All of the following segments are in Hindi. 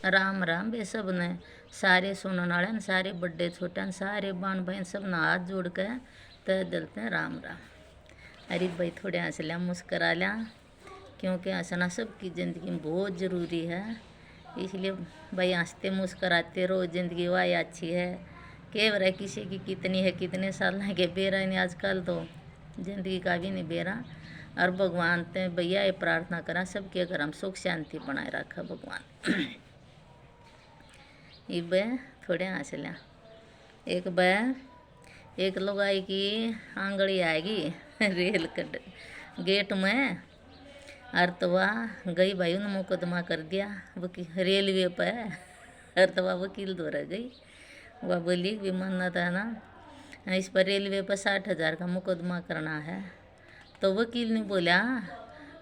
राम राम बे सब ने सारे सुनने वाले ने सारे बड़े छोटे सारे बाण बहन सब ने हाथ जोड़ के तय दिल पे राम राम। अरे भाई थोड़े हंस लिया मुस्करा लिया, क्योंकि हंसना सबकी ज़िंदगी में बहुत ज़रूरी है। इसलिए भाई हंसते मुस्कराते रहो, ज़िंदगी वही अच्छी है। कह रहा किसी की कितनी है कितने साल के बेरा नहीं, आजकल तो ज़िंदगी का भी नहीं बेरा। और भगवान ते भैया ये प्रार्थना करा सबके घर हम सुख शांति बनाए रखा भगवान। इब थोड़े हंस लिया। एक एक लुगाई की आंगड़ी आएगी रेल कट गेट में, और तो वह गई भाई उन्होंने मुकदमा कर दिया वकील रेलवे पर। और तो वह वकील दो रह गई, वह बोली भी मन्नत है ना, इस पर रेलवे पर 60,000 का मुकदमा करना है। तो वकील ने बोला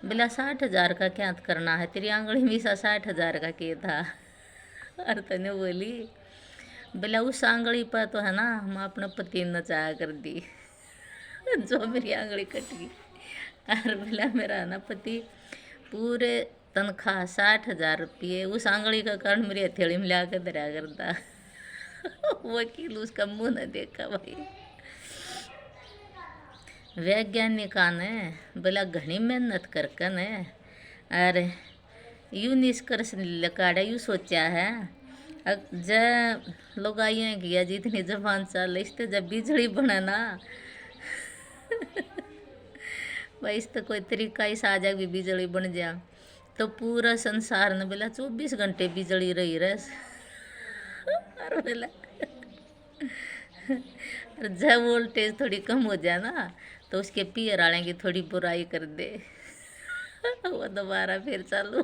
बोला 60,000 का क्या करना है, तेरी आंगड़ी में सा 60,000 का क्या था। और तने बोली बोला उस आंगड़ी पर तो है ना मैं अपने पति ने नचाया कर दी जो मेरी आंगड़ी कट गई। और बोला मेरा है ना पति पूरे तनख्वाह 60,000 रुपये उस आंगड़ी का कारण मेरी हथेली में ला कर दरिया करता। वकील उसका मुंह न देखा भाई। वैज्ञानिका ने बोला घनी मेहनत करके ने अरे यू निष्कर्ष लकाड़ा यू सोचा है जब लोग आइए किया जितनी जबान चल इससे जब बिजली बने ना भाई इस तो कोई तरीका ही साजा भी बिजली बन जा तो पूरा संसार ने बोला 24 घंटे बिजली रही रहे। और बोला जब वोल्टेज थोड़ी कम हो जाए ना तो उसके पियर वाले की थोड़ी बुराई कर दे वो दोबारा फिर चालू।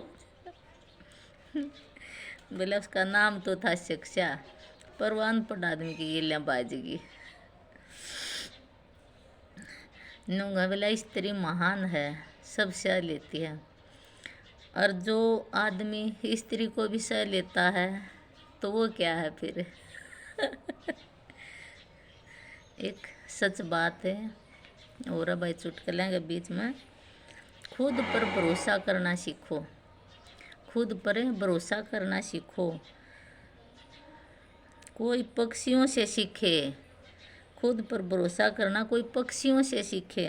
बोला उसका नाम तो था शिक्षा, पर वो अनपढ़ आदमी की गिल्लियाँ बाजगी। नूंगा बोला स्त्री महान है, सब सह लेती है, और जो आदमी स्त्री को भी सह लेता है तो वो क्या है फिर। एक सच बात है और भाई चुटकुले के बीच में खुद पर भरोसा करना सीखो, खुद पर भरोसा करना सीखो। कोई पक्षियों से सीखे, खुद पर भरोसा करना कोई पक्षियों से सीखे,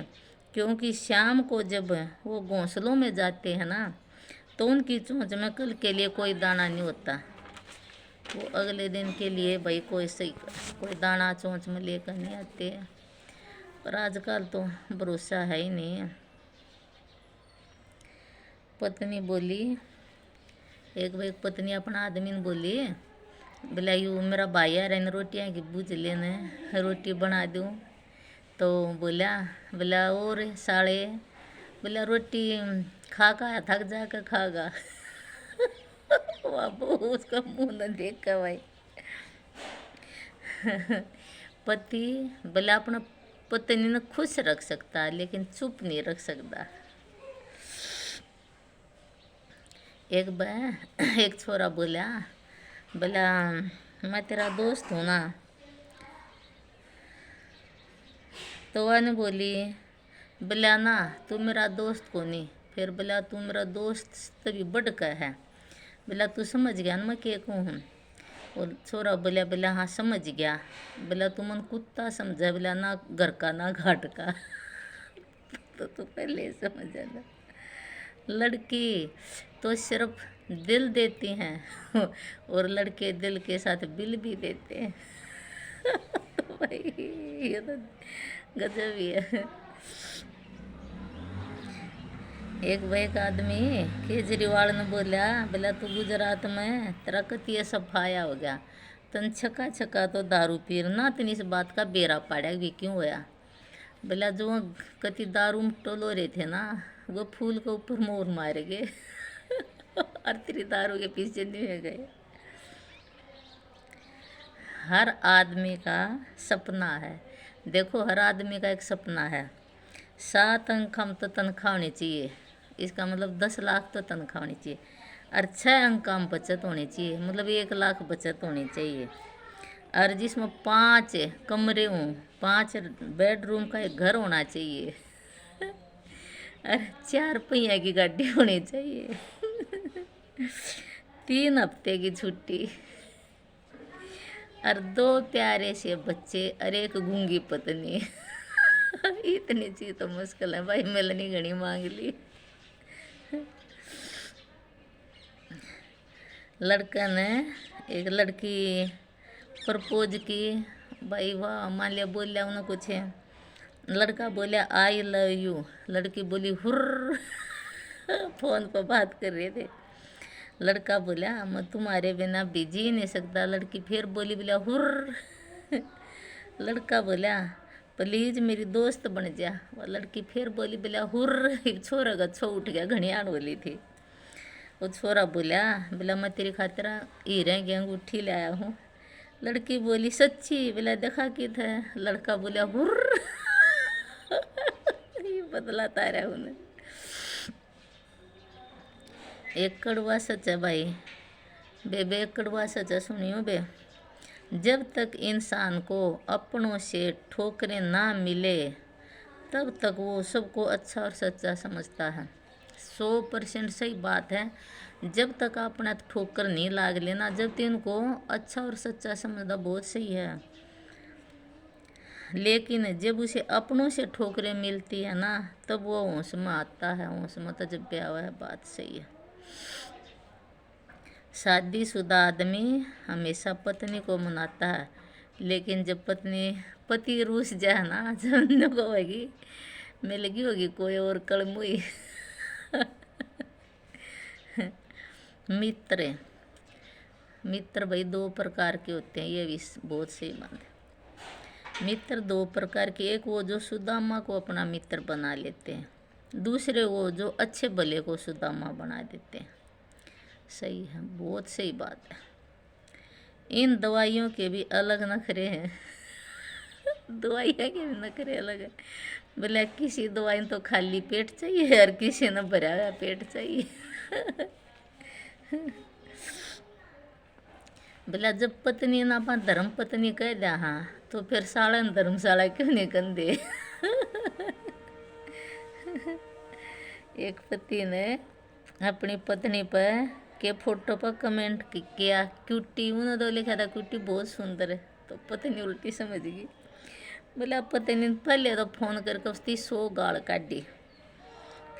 क्योंकि शाम को जब वो घोंसलों में जाते हैं ना तो उनकी चोंच में कल के लिए कोई दाना नहीं होता। वो अगले दिन के लिए भाई कोई दाना चोंच में लेकर नहीं आते हैं। पर आजकल तो भरोसा है ही नहीं है। पत्नी बोली एक भाई पत्नी अपना आदमी ने बोली बोला यू मेरा भाई आ रहा रोटियाँ की बूझ लेने रोटी बना दूँ। तो बोला बोला और साले बोला रोटी खा का थक जाकर खागा। बाबू उसका मुंह न देखा भाई। पति बोला अपना पत्नी ने खुश रख सकता लेकिन चुप नहीं रख सकता। एक छोरा बोला बोला मैं तेरा दोस्त हूँ ना। तो वह बोली बोला ना तू मेरा दोस्त को नहीं, फिर बोला तू मेरा दोस्त तभी बढ़ का है, बोला तू समझ गया ना मैं के को हूँ। और छोरा बोला बोला हाँ समझ गया, बोला तू मन कुत्ता समझा, बोला ना घर का ना घाट का। तो तू पहले समझ जाना। लड़की तो सिर्फ दिल देती हैं और लड़के दिल के साथ बिल भी देते हैं। तो भाई ये तो गजब ही है। एक आदमी केजरीवाल ने बोला बोला तू गुजरात में तेरा कतिया सफाया हो गया, तन छका छका तो दारू पी ना तनी इस बात का बेरा पाड़ा भी क्यों होया। बोला जो कति दारू में टोलो रहे थे ना वो फूल के ऊपर मोर मार गए और तेरी दारू के पीछे नहीं गए। हर आदमी का सपना है, देखो हर आदमी का एक सपना है 7 अंक कम तो तनख्वाह होनी चाहिए, इसका मतलब 10 लाख तो तनख्वाह होनी चाहिए, और 6 अंक कम बचत होनी चाहिए, मतलब 1 लाख बचत होनी चाहिए, और जिसमें 5 कमरे हों, 5 बेडरूम का एक घर होना चाहिए, और 4 पहिया की गाड़ी होनी चाहिए, 3 हफ्ते की छुट्टी और 2 प्यारे से बच्चे और एक गूंगी पत्नी। इतनी चीज तो मुश्किल है भाई, मिलनी घनी मांग ली। लड़का ने एक लड़की प्रपोज की, भाई वाह, मान लिया बोल लिया उन्हें कुछ है, लड़का बोला आई लव यू, लड़की बोली हुर्र। फोन पर बात कर रहे थे, लड़का बोला मैं तुम्हारे बिना भी जी नहीं सकता, लड़की फिर बोली बोला हुर्र। लड़का बोला प्लीज मेरी दोस्त बन जा, वह लड़की फिर बोली बोला हुर्र। एक छोरा का छो उठ गया, घड़ियाल बोली थी। वो छोरा बोला बोला मैं तेरी खातिर हीरे की अंगूठी ले आया हूँ। लड़की बोली सच्ची, बोला देखा कि था, लड़का बोला हुर्र। ये बदलाता रहा उन्हें। एक कड़वा सच है भाई, बे एक कड़वा सच है, सुनियो बे। जब तक इंसान को अपनों से ठोकरें ना मिले तब तक वो सबको अच्छा और सच्चा समझता है। 100% सही बात है। जब तक अपना ठोकर नहीं लाग लेना, जब तक इनको अच्छा और सच्चा समझना बहुत सही है। लेकिन जब उसे अपनों से ठोकरें मिलती है ना, तब वो होश में आता है। होश में तो जब भी आवा है, बात सही है। शादीशुदा आदमी हमेशा पत्नी को मनाता है, लेकिन जब पति रूस जाए ना, जब को होगी मिलगी होगी कोई और कड़मुई। मित्र भाई 2 प्रकार के होते हैं, ये भी बहुत सही बात है। मित्र 2 प्रकार के, एक वो जो सुदामा को अपना मित्र बना लेते हैं, दूसरे वो जो अच्छे भले को सुदामा बना देते हैं। सही है, बहुत सही बात है। इन दवाइयों के भी अलग नखरे हैं। दवाइयाँ के भी नखरे अलग है। बोला किसी दवाई तो खाली पेट चाहिए और किसी ने भरा हुआ पेट चाहिए। बोला जब पत्नी ना अपना धर्म पत्नी कह दिया, हाँ तो फिर साड़न धर्मशाला क्यों नहीं कंदे। एक पति ने अपनी पत्नी पर के फोटो पर कमेंट किया क्यूटी, उन्होंने तो लिखा था क्यूटी बहुत सुंदर है, तो पत्नी उल्टी समझ गई। बोला पत्नी ने पहले तो फोन करके उसकी 100 गाल काटी।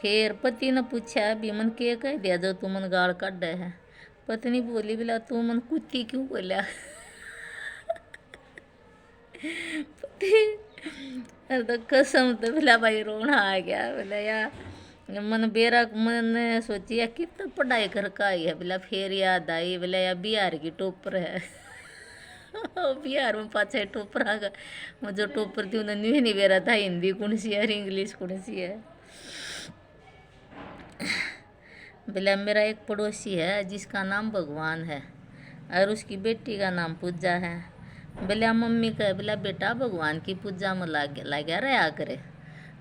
फिर पति ने पूछा भी मन के कह दिया जो तू मन गाल काट है। पत्नी बोली बोला तू मन कुत्ती क्यों बोला। पति अरे तो कसम तो बोला भाई रोना आ गया। बोला यार मन बेरा मन सोची कितना पढ़ाई कर का आई है। बोला फिर याद आई, बोला यार बिहार की टोपर है। बिहार में पाछा टोपर आ गया, वो जो टोपर थी उन्होंने नहीं बेरा था हिंदी कौन सी है और इंग्लिश कौन सी है। बोला मेरा एक पड़ोसी है जिसका नाम भगवान है और उसकी बेटी का नाम पूजा है। बोला मम्मी का, बोला बेटा भगवान की पूजा में लगा रहा करे,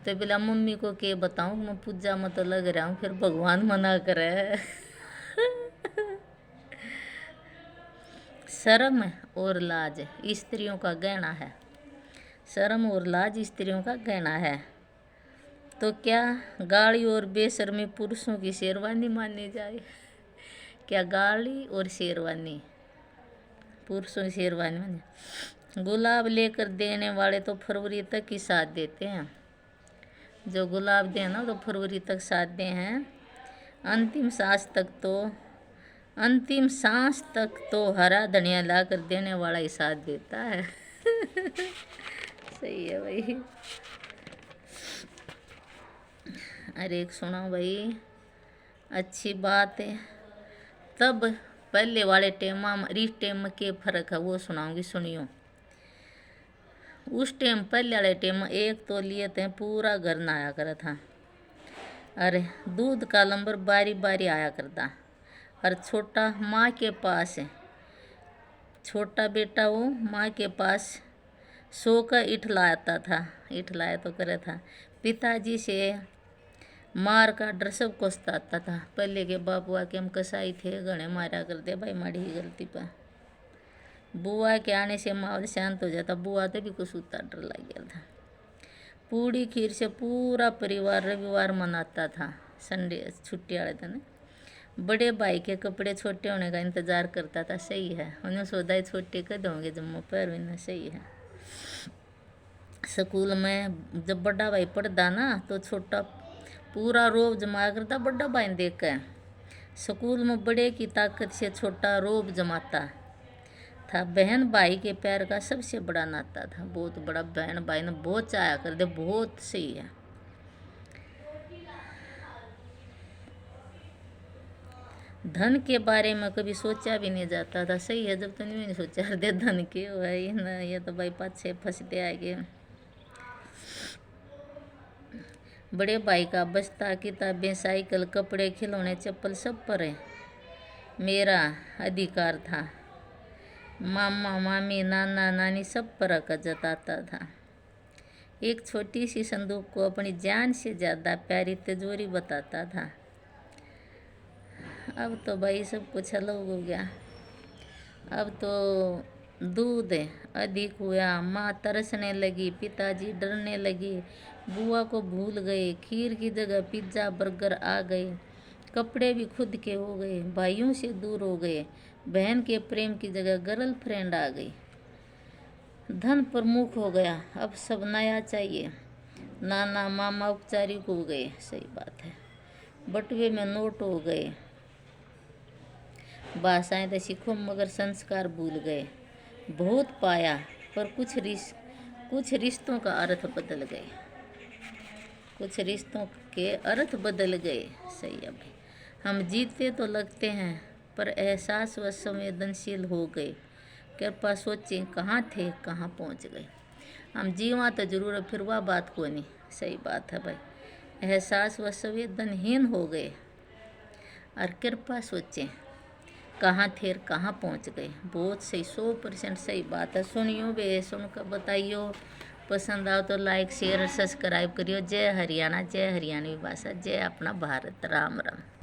तो बोला मम्मी को के बताऊँ मैं पूजा में तो लग रहा हूँ, फिर भगवान मना करे। शर्म और लाज स्त्रियों का गहना है। शर्म और लाज स्त्रियों का गहना है। तो क्या गाड़ी और बेशर्मी पुरुषों की शेरवानी मानी जाए? क्या गाड़ी और शेरवानी पुरुषों की शेरवानी मानी? गुलाब लेकर देने वाले तो फरवरी तक ही साथ देते हैं। जो गुलाब देना तो फरवरी तक साथ दे हैं। अंतिम सांस तक तो हरा धनिया ला कर देने वाला ही साथ देता है। सही है भाई। अरे एक सुनाओ भाई, अच्छी बात है। तब पहले वाले टेम इस टेम में क्या फ़र्क है वो सुनाऊंगी, सुनियो। उस टेम पहले वाले टेम में एक तो लिए थे पूरा घर नहाया करा था। अरे दूध का लंबर बारी बारी आया करता। और छोटा माँ के पास है, छोटा बेटा वो माँ के पास सो का ईट लाता था, ईट लाया तो करे था। पिताजी से मार का डर सब को सताता था। पहले के बापुआ के हम कसाई थे, घने मारा करते भाई माड़ी ही गलती पर। बुआ के आने से माहौल शांत हो जाता। बुआ तो भी कुछ उतना डर लग गया था। पूड़ी खीर से पूरा परिवार रविवार मनाता था, संडे छुट्टी वाले दिन। बड़े भाई के कपड़े छोटे होने का इंतज़ार करता था, सही है। उन्हें सौदा छोटे कर दोगे जम्मू पर भी ना, सही है। स्कूल में जब बड़ा भाई पढ़ता ना तो छोटा पूरा रोब जमा करता बड़ा भाई देख कर। स्कूल में बड़े की ताकत से छोटा रोब जमाता था। बहन भाई के प्यार का सबसे बड़ा नाता था, बहुत बड़ा। बहन भाई ने बहुत चाहा कर दे, बहुत सही है। धन के बारे में कभी सोचा भी नहीं जाता था, सही है। जब तो नहीं सोचा दे धन के भाई ना, ये तो भाई पाछे फंसते आगे। बड़े भाई का बस्ता, किताबें, साइकिल, कपड़े, खिलौने, चप्पल सब पर है मेरा अधिकार था। मामा मामी नाना नानी सब पर हक जताता था। एक छोटी सी संदूक को अपनी जान से ज़्यादा प्यारी तिजोरी बताता था। अब तो भाई सब कुछ अलग हो गया। अब तो दूध अधिक हुआ, माँ तरसने लगी, पिताजी डरने लगे, बुआ को भूल गए, खीर की जगह पिज्ज़ा बर्गर आ गए, कपड़े भी खुद के हो गए, भाइयों से दूर हो गए, बहन के प्रेम की जगह गर्लफ्रेंड आ गई, धन प्रमुख हो गया, अब सब नया चाहिए। नाना मामा औपचारिक हो गए, सही बात है, बटुए में नोट हो गए, भाषाएं तो सीखो मगर संस्कार भूल गए। बहुत पाया पर कुछ रिश्तों का अर्थ बदल गए, कुछ रिश्तों के अर्थ बदल गए, सही है भाई। हम जीते तो लगते हैं पर एहसास व संवेदनशील हो गए। कृपया सोचें कहाँ थे कहाँ पहुँच गए। हम जीवा तो जरूर है, फिर वह बात को नहीं, सही बात है भाई। एहसास व संवेदनहीन हो गए और कृपया सोचें कहाँ थे कहाँ पहुँच गए। बहुत सही, 100% सही बात है। सुनियो बे, सुनकर बताइयो, पसंद आओ तो लाइक शेयर सब्सक्राइब करियो। जय हरियाणा, जय हरियाणवी भाषा, जय अपना भारत। राम राम।